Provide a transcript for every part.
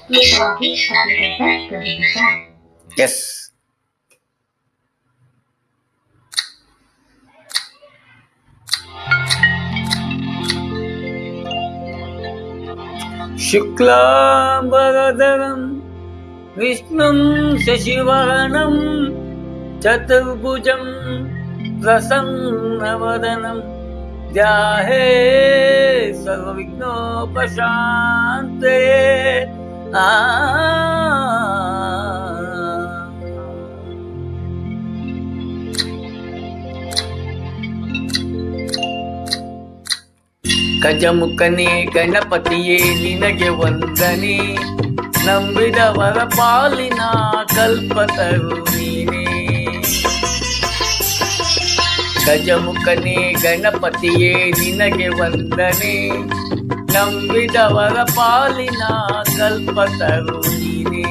Nieżłogi sztablerek Producer. Yes. शुक्लाम्बरधरं विष्णुं शशिवर्णं चतुर्भुजं प्रसन्नवदनं ध्याये सर्वविघ्नोपशान्तये। ಗಜಮುಖನೇ ಗಣಪತಿಯೇ ನಿನಗೆ ವಂದನೆ, ನಂಬಿದವರ ಪಾಲಿನ ಕಲ್ಪತರು ನೀನೇ. ಗಜಮುಖನೇ ಗಣಪತಿಯೇ ನಿನಗೆ ವಂದನೆ, ನಂಬಿದವರ ಪಾಲಿನ ಕಲ್ಪತರು ನೀನೇ.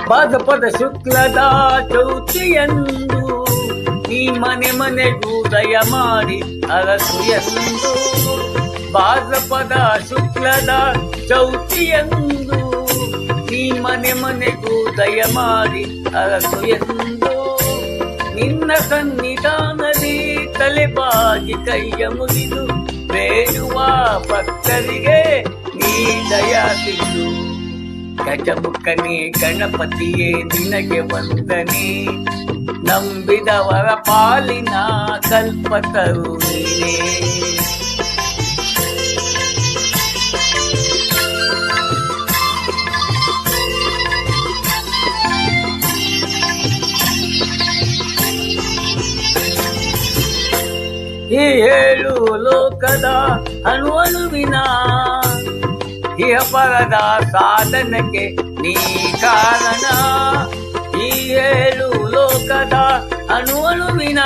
ಭಾದ್ರಪದ ಶುಕ್ಲದ ಚೌತಿಯಂದು ನೀ ಮನೆ ಮನೆಗೂ ದಯ ಮಾಡಿ ಅರಸು ಎಂದು. ಭಾದ್ರಪದ ಶುಕ್ಲದ ಚೌತಿಯಂದು ನೀ ಮನೆ ಮನೆಗೂ ದಯ ಮಾಡಿ ಅರಸು ಎಂದು. ನಿನ್ನ ಸನ್ನಿಧಾನದಿ ತಲೆಬಾಗಿ ಕೈಯ ಮುಗಿದು ಬೇಡುವ ಭಕ್ತರಿಗೆ ನೀ ದಯ ಸಿದ್ದು. ಗಜಮುಖನೇ ಗಣಪತಿಯೇ ನಿನಗೆ ವಂದನೆ, ನಂಬಿದವರ ಪಾಲಿನ ಕಲ್ಪತರು ನೀನೇ. ಈ ಏಳು ಲೋಕದ ಅಣುವಿನ ಇಹಪರದ ಸಾಧನಕ್ಕೆ ನೀ ಕಾರಣ. ಈ ಏಳು ಲೋಕದ ಅಣುವಿನ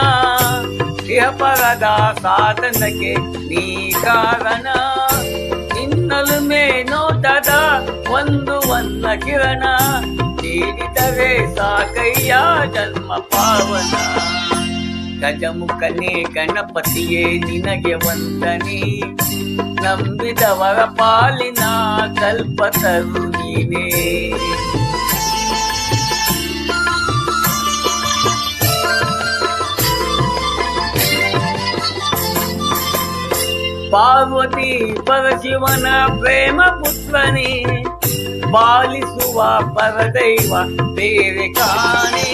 ಇಹಪರದ ಸಾಧನಕ್ಕೆ ನೀ ಕಾರಣ. ನಿನ್ನಲು ನೋಟದ ಒಂದು ವನ್ನ ಕಿರಣ, ನೀಡಿದರೆ ಸಾಕಯ್ಯ ಜನ್ಮ ಪಾವನ. ಗಜಮುಖನೇ ಗಣಪತಿಯೇ ನಿನಗೆ ವಂದನೆ, ನಂಬಿದವರ ಪಾಲಿನ ಕಲ್ಪತರು ನೀನೇ. ಪಾರ್ವತಿ ಪರಶಿವನ ಪ್ರೇಮ ಪುತ್ರನೇ, ಪಾಲಿಸುವ ಪರದೈವ ಬೇರೆ ಕಾಣೆ.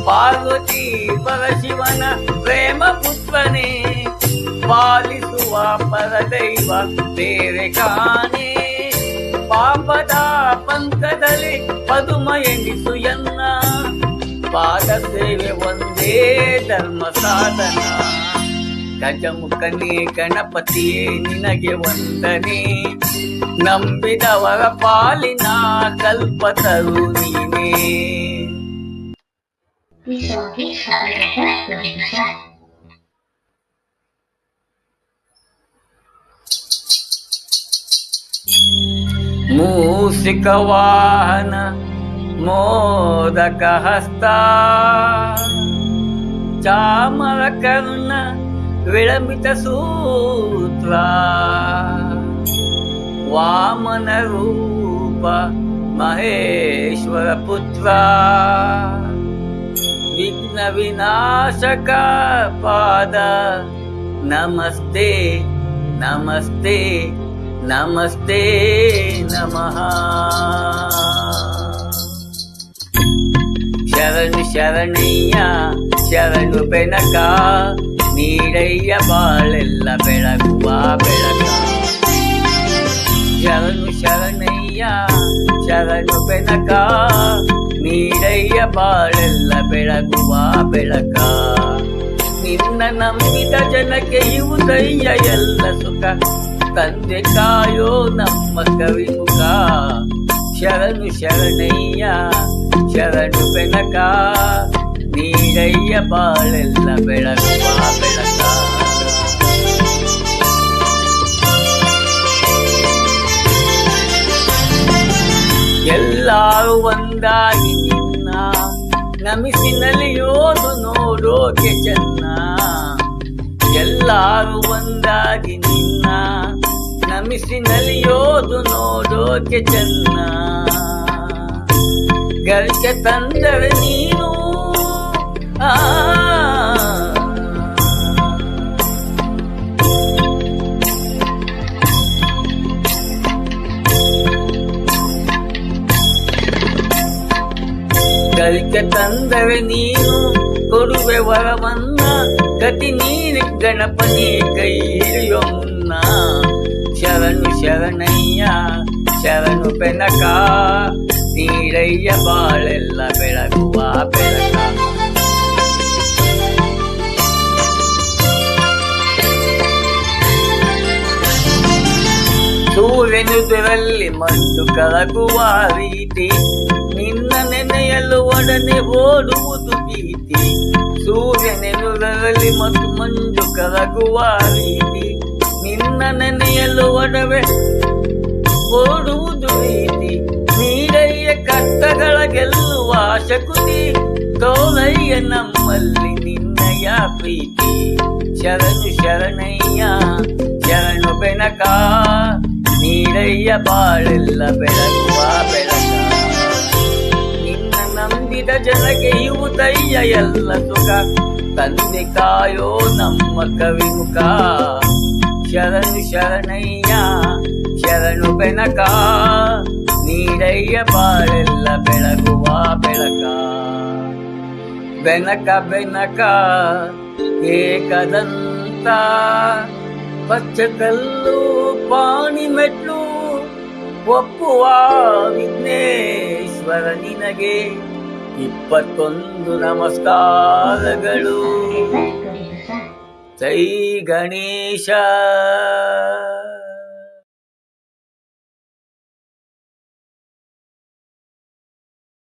ಪಾರ್ವತಿ ಪರಶಿವನ ಪ್ರೇಮ ಪುತ್ರನೇ, ಪಾಲಿಸುವ ಪರದೈವ ಬೇರೆ ಕಾಣೆ. ಪಾಪದ ಪಂಥದಲ್ಲಿ ಪದುಮ ಎಣಿಸು ಎನ್ನ, ಪಾದ ಸೇವೆ ಒಂದೇ ಧರ್ಮ ಸಾಧನ. ಗಜಮುಖನೇ ಗಣಪತಿಯೇ ನಿನಗೆ ವಂದನೆ, ನಂಬಿದವರ ಪಾಲಿನ ಕಲ್ಪತರು ನೀನೇ. Nieżłogi sztablerek Producer. ಮೂಷಿಕ ವಾಹನ ಮೋದಕ ಹಸ್ತ, ಚಾಮರ ಕರ್ಣ ವಿಳಂಬಿತ ಸೂತ್ರ. ವಾಮನ ರೂಪ ಮಹೇಶ್ವರ ಪುತ್ರ, ವಿಘ್ನ ವಿನಾಶಕ ಪಾದ ನಮಸ್ತೆ ನಮಸ್ತೆ ನಮಸ್ತೆ ನಮಃ. ಶರಣು ಶರಣಯ್ಯ ಶರಣು ಬೆನಕ, ನೀಡಯ್ಯ ಬಾಳೆಲ್ಲ ಬೆಳಗುವ ಬೆಳಕ. ಶರಣು ಶರಣಯ್ಯ ಶರಣು ಬೆನಕ, ನೀಡಯ್ಯ ಬಾಳೆಲ್ಲ ಬೆಳಗುವ ಬೆಳಕ. ನಿನ್ನ ನಂಬಿದ ಜನಕ್ಕೆ ಇವುದಯ್ಯ ಎಲ್ಲ ಸುಖ, ತಂದೆ ಕಾಯೋ ನಮ್ಮ ಕವಿಮುಖ. ಶರಣು ಶರಣಯ್ಯ ಶರಣು ಬೆನಕ, ನೀಡಯ್ಯ ಬಾಳೆಲ್ಲ ಬೆಳಗುವ ಬೆಳಕ. ಎಲ್ಲರೂ ಒಂದಾಗಿ ನಿನ್ನ ನಮಿಸಿ ನಲಿಯೋದು ನೋಡೋಕೆ ಚೆನ್ನ, ಎಲ್ಲಾರು ಒಂದಾಗಿ ನಿನ್ನ ನಮಿಸಿ ನಲಿಯೋದು ನೋಡೋಕೆ ಚೆನ್ನ. ಗರ್ಜೆ ತಂದರೆ ನೀನು ಗರಿಕೆ ತಂದರೆ ನೀನು ಕೊಡುವೆ ವರವನ್ನ, ಗತಿ ನೀನು ಗಣಪನಿ ಕೈ ಹಿಡಿಯೋ ಮುನ್ನ. ಶರಣು ಶರಣಯ್ಯ ಶರಣು ಬೆನಕ, ನೀರಯ್ಯ ಬಾಳೆಲ್ಲ ಬೆಳಗುವ ಬೆಳಕ. ಸೂರ್ಯನುದುರಲ್ಲಿ ಮಂಜು ಕರಗುವ ರೀತಿ, ನಿನ್ನ ನೆನೆಯಲು ಒಡನೆ ಓಡುವುದು ಭೀತಿ. ಸೂರ್ಯನೆನುರಲ್ಲಿ ಮತ್ತು ಮಂಜು ಕರಗುವ ರೀತಿ, ನಿನ್ನ ನೆನೆಯಲು ಒಡವೆ ಓಡುವುದು ರೀತಿ. ನೀರಯ್ಯ ಕಷ್ಟಗಳ ಗೆಲ್ಲುವ ಶಕುತಿ, ತೋರಯ್ಯ ನಮ್ಮಲ್ಲಿ ನಿನ್ನಯ ಪ್ರೀತಿ. ಶರಣು ಶರಣಯ್ಯ ಶರಣು ಬೆನಕ, ನೀರಯ್ಯ ಬಾಳೆಲ್ಲ ಬೆಳಗುವ ಬೆಳಕ. ನಿನ್ನ ನಂಬಿದ ಜನಕ್ಕೆ ಇವುದಯ್ಯ ಎಲ್ಲ ಸುಖ, ತಂದೆ ಕಾಯೋ ನಮ್ಮ ಕವಿಮುಖ. ಶರಣು ಶರಣಯ್ಯ ಶರಣು ಬೆನಕ, ನೀರಯ್ಯ ಬಾಳೆಲ್ಲ ಬೆಳಗುವ ಬೆಳಕ. ಬೆನಕ ಬೆನಕ ಏಕದಂತ, ಪಚ್ಚಕಲ್ಲು ಪಾಣಿ ಮೆಟ್ಲು ಒಪ್ಪುವ ವಿಘ್ನೇಶ್ವರ ನಿನಗೆ 21 ನಮಸ್ಕಾರಗಳು. ಜೈ ಗಣೇಶ.